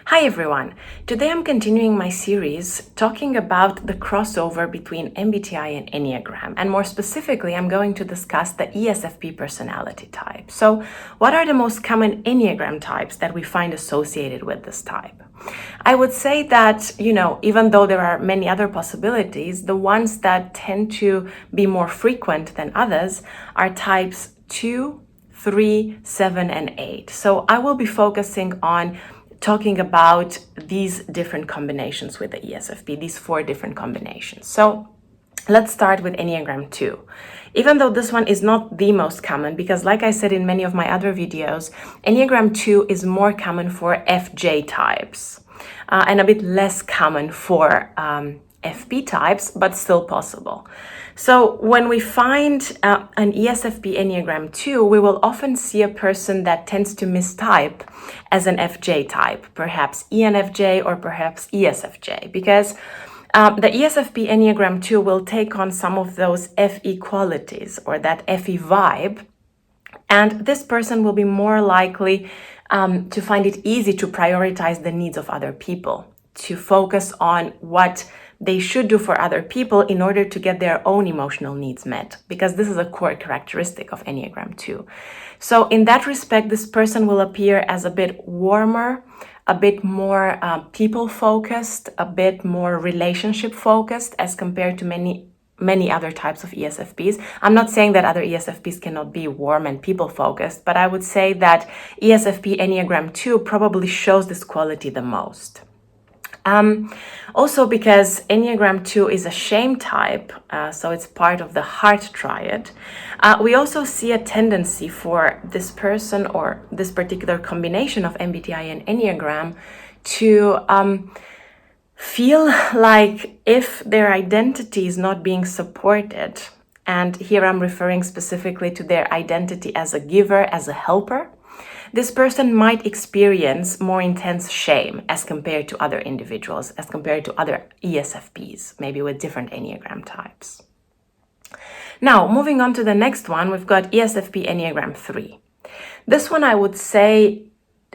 Hi everyone! Today I'm continuing my series talking about the crossover between MBTI and Enneagram, and more specifically I'm going to discuss the ESFP personality type. So what are the most common Enneagram types that we find associated with this type? I would say that, even though there are many other possibilities, the ones that tend to be more frequent than others are types 2, 3, 7, and 8. So I will be focusing on talking about these different combinations with the ESFP, these 4 different combinations. So let's start with Enneagram 2. Even though this one is not the most common, because like I said in many of my other videos, Enneagram 2 is more common for FJ types and a bit less common for FP types, but still possible. So when we find an ESFP Enneagram 2, we will often see a person that tends to mistype as an FJ type, perhaps ENFJ or perhaps ESFJ, because the ESFP Enneagram 2 will take on some of those FE qualities or that FE vibe, and this person will be more likely to find it easy to prioritize the needs of other people, to focus on what they should do for other people in order to get their own emotional needs met, because this is a core characteristic of Enneagram 2. So in that respect, this person will appear as a bit warmer, a bit more people-focused, a bit more relationship-focused as compared to many other types of ESFPs. I'm not saying that other ESFPs cannot be warm and people-focused, but I would say that ESFP Enneagram 2 probably shows this quality the most. Also because Enneagram 2 is a shame type, so it's part of the heart triad, we also see a tendency for this person or this particular combination of MBTI and Enneagram to feel like if their identity is not being supported, and here I'm referring specifically to their identity as a giver, as a helper, this person might experience more intense shame as compared to other individuals, as compared to other ESFPs, maybe with different Enneagram types. Now, moving on to the next one, we've got ESFP Enneagram 3. This one I would say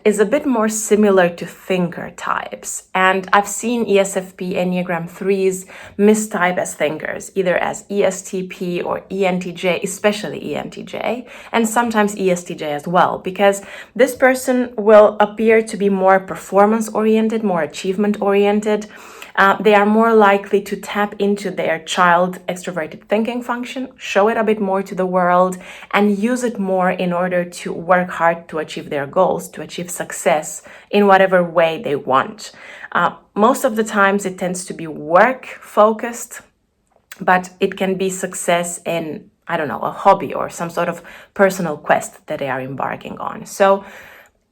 is a bit more similar to thinker types. And I've seen ESFP Enneagram 3s mistype as thinkers, either as ESTP or ENTJ, especially ENTJ, and sometimes ESTJ as well, because this person will appear to be more performance-oriented, more achievement-oriented. They are more likely to tap into their child extroverted thinking function, show it a bit more to the world, and use it more in order to work hard to achieve their goals, to achieve success in whatever way they want. Most of the times it tends to be work focused, but it can be success in, a hobby or some sort of personal quest that they are embarking on. So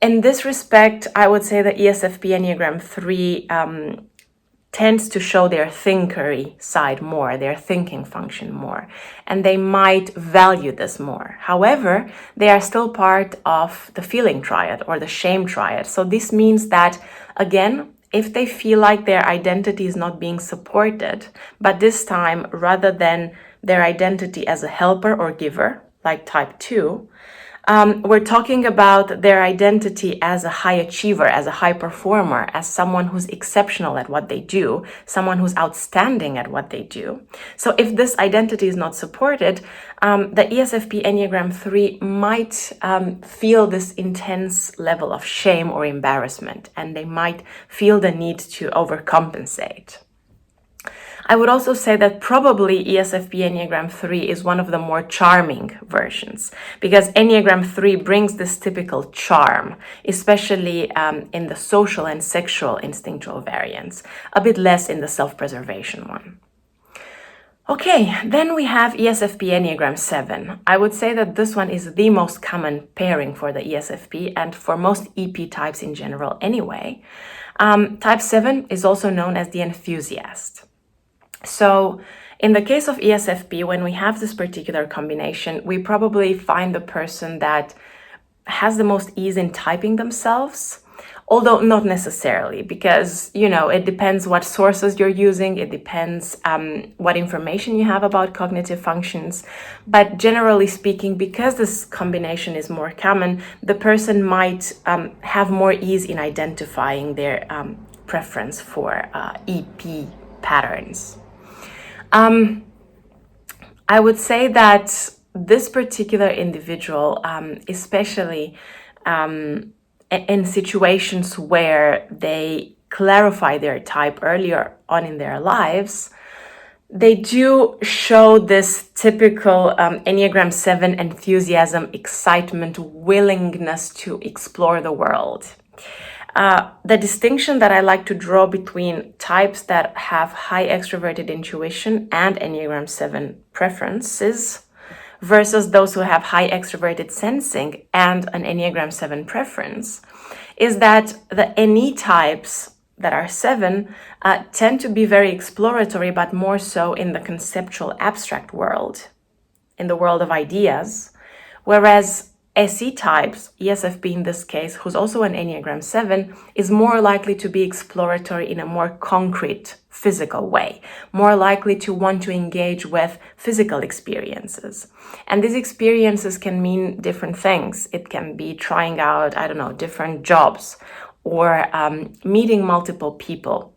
in this respect, I would say that ESFP Enneagram 3 tends to show their thinkery side more, their thinking function more, and they might value this more. However, they are still part of the feeling triad or the shame triad. So this means that, again, if they feel like their identity is not being supported, but this time, rather than their identity as a helper or giver, like type 2, we're talking about their identity as a high achiever, as a high performer, as someone who's exceptional at what they do, someone who's outstanding at what they do. So if this identity is not supported, the ESFP Enneagram 3 might feel this intense level of shame or embarrassment, and they might feel the need to overcompensate. I would also say that probably ESFP Enneagram 3 is one of the more charming versions, because Enneagram 3 brings this typical charm, especially in the social and sexual instinctual variants, a bit less in the self-preservation one. Okay, then we have ESFP Enneagram 7. I would say that this one is the most common pairing for the ESFP and for most EP types in general anyway. Type 7 is also known as the enthusiast. So in the case of ESFP, when we have this particular combination, we probably find the person that has the most ease in typing themselves, Although not necessarily, because, it depends what sources you're using. It depends what information you have about cognitive functions. But generally speaking, because this combination is more common, the person might have more ease in identifying their preference for EP patterns. I would say that this particular individual, especially in situations where they clarify their type earlier on in their lives, they do show this typical Enneagram 7 enthusiasm, excitement, willingness to explore the world. The distinction that I like to draw between types that have high extroverted intuition and Enneagram 7 preferences versus those who have high extroverted sensing and an Enneagram 7 preference is that the NE types that are 7 tend to be very exploratory, but more so in the conceptual abstract world, in the world of ideas, whereas SE types, ESFP in this case, who's also an Enneagram 7, is more likely to be exploratory in a more concrete, physical way, more likely to want to engage with physical experiences. And these experiences can mean different things. It can be trying out, different jobs, or meeting multiple people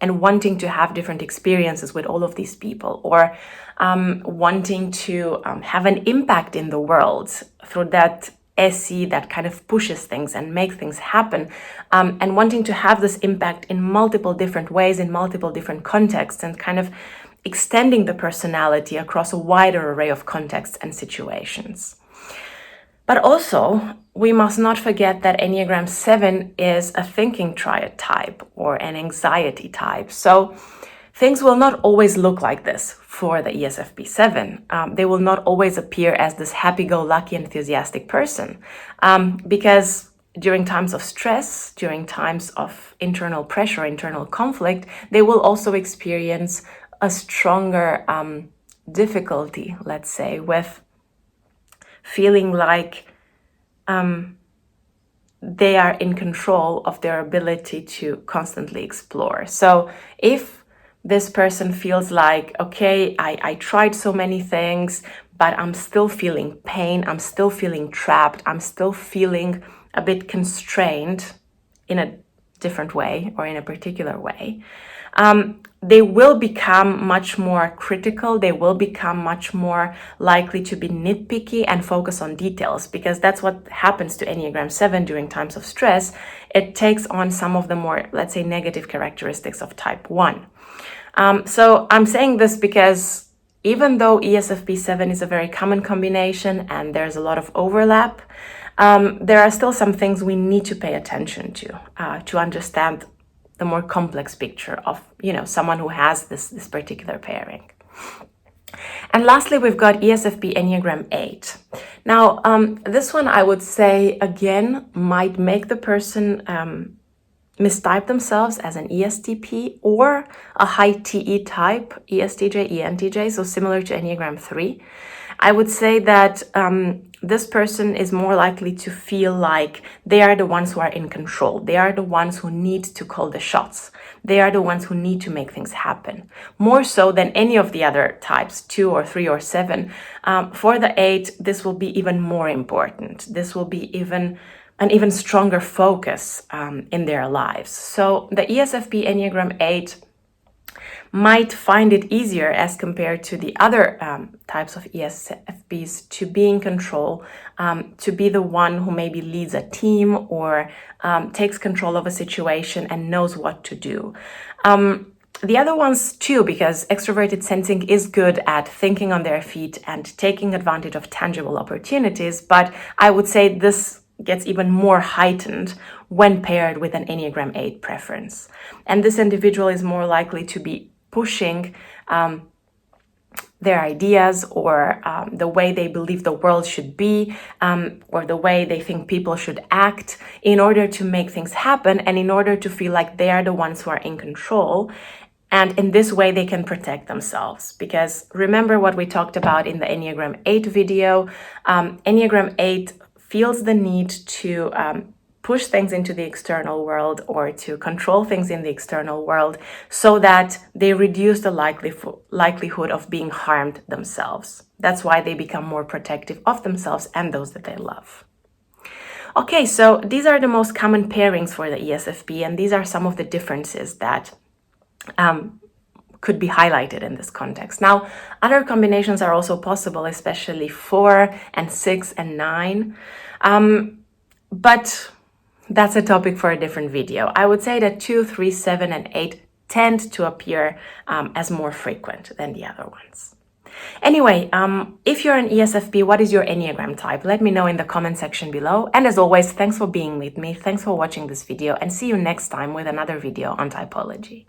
and wanting to have different experiences with all of these people, or wanting to have an impact in the world through that SE that kind of pushes things and makes things happen, and wanting to have this impact in multiple different ways, in multiple different contexts, and kind of extending the personality across a wider array of contexts and situations. But also, we must not forget that Enneagram 7 is a thinking triad type or an anxiety type. So things will not always look like this for the ESFP 7. They will not always appear as this happy-go-lucky, enthusiastic person, because during times of stress, during times of internal pressure, internal conflict, they will also experience a stronger difficulty, let's say, with feeling like they are in control of their ability to constantly explore. So if this person feels like, okay, I tried so many things, but I'm still feeling pain, I'm still feeling trapped, I'm still feeling a bit constrained in a different way or in a particular way, they will become much more critical. They will become much more likely to be nitpicky and focus on details, because that's what happens to Enneagram 7 during times of stress. It takes on some of the more, let's say, negative characteristics of type 1. So I'm saying this because even though ESFP 7 is a very common combination and there's a lot of overlap, there are still some things we need to pay attention to understand the more complex picture of, someone who has this particular pairing. And lastly, we've got ESFP Enneagram 8. Now, this one I would say, again, might make the person mistype themselves as an ESTP or a high TE type, ESTJ, ENTJ, so similar to Enneagram 3. I would say that this person is more likely to feel like they are the ones who are in control. They are the ones who need to call the shots. They are the ones who need to make things happen. More so than any of the other types, 2 or 3 or 7. For the 8, this will be even more important. This will be an even stronger focus in their lives. So the ESFP Enneagram 8 might find it easier as compared to the other types of ESFPs to be in control, to be the one who maybe leads a team or takes control of a situation and knows what to do. The other ones too, because extroverted sensing is good at thinking on their feet and taking advantage of tangible opportunities, but I would say this gets even more heightened when paired with an Enneagram 8 preference. And this individual is more likely to be pushing their ideas or the way they believe the world should be, or the way they think people should act in order to make things happen and in order to feel like they are the ones who are in control. And in this way, they can protect themselves. Because remember what we talked about in the Enneagram 8 video, Enneagram 8 feels the need to push things into the external world or to control things in the external world so that they reduce the likelihood of being harmed themselves. That's why they become more protective of themselves and those that they love. Okay, so these are the most common pairings for the ESFP, and these are some of the differences that could be highlighted in this context. Now, other combinations are also possible, especially 4 and 6 and 9, but that's a topic for a different video. I would say that 2, 3, 7, and 8 tend to appear as more frequent than the other ones. Anyway, if you're an ESFP, what is your Enneagram type? Let me know in the comment section below. And as always, thanks for being with me. Thanks for watching this video, and see you next time with another video on typology.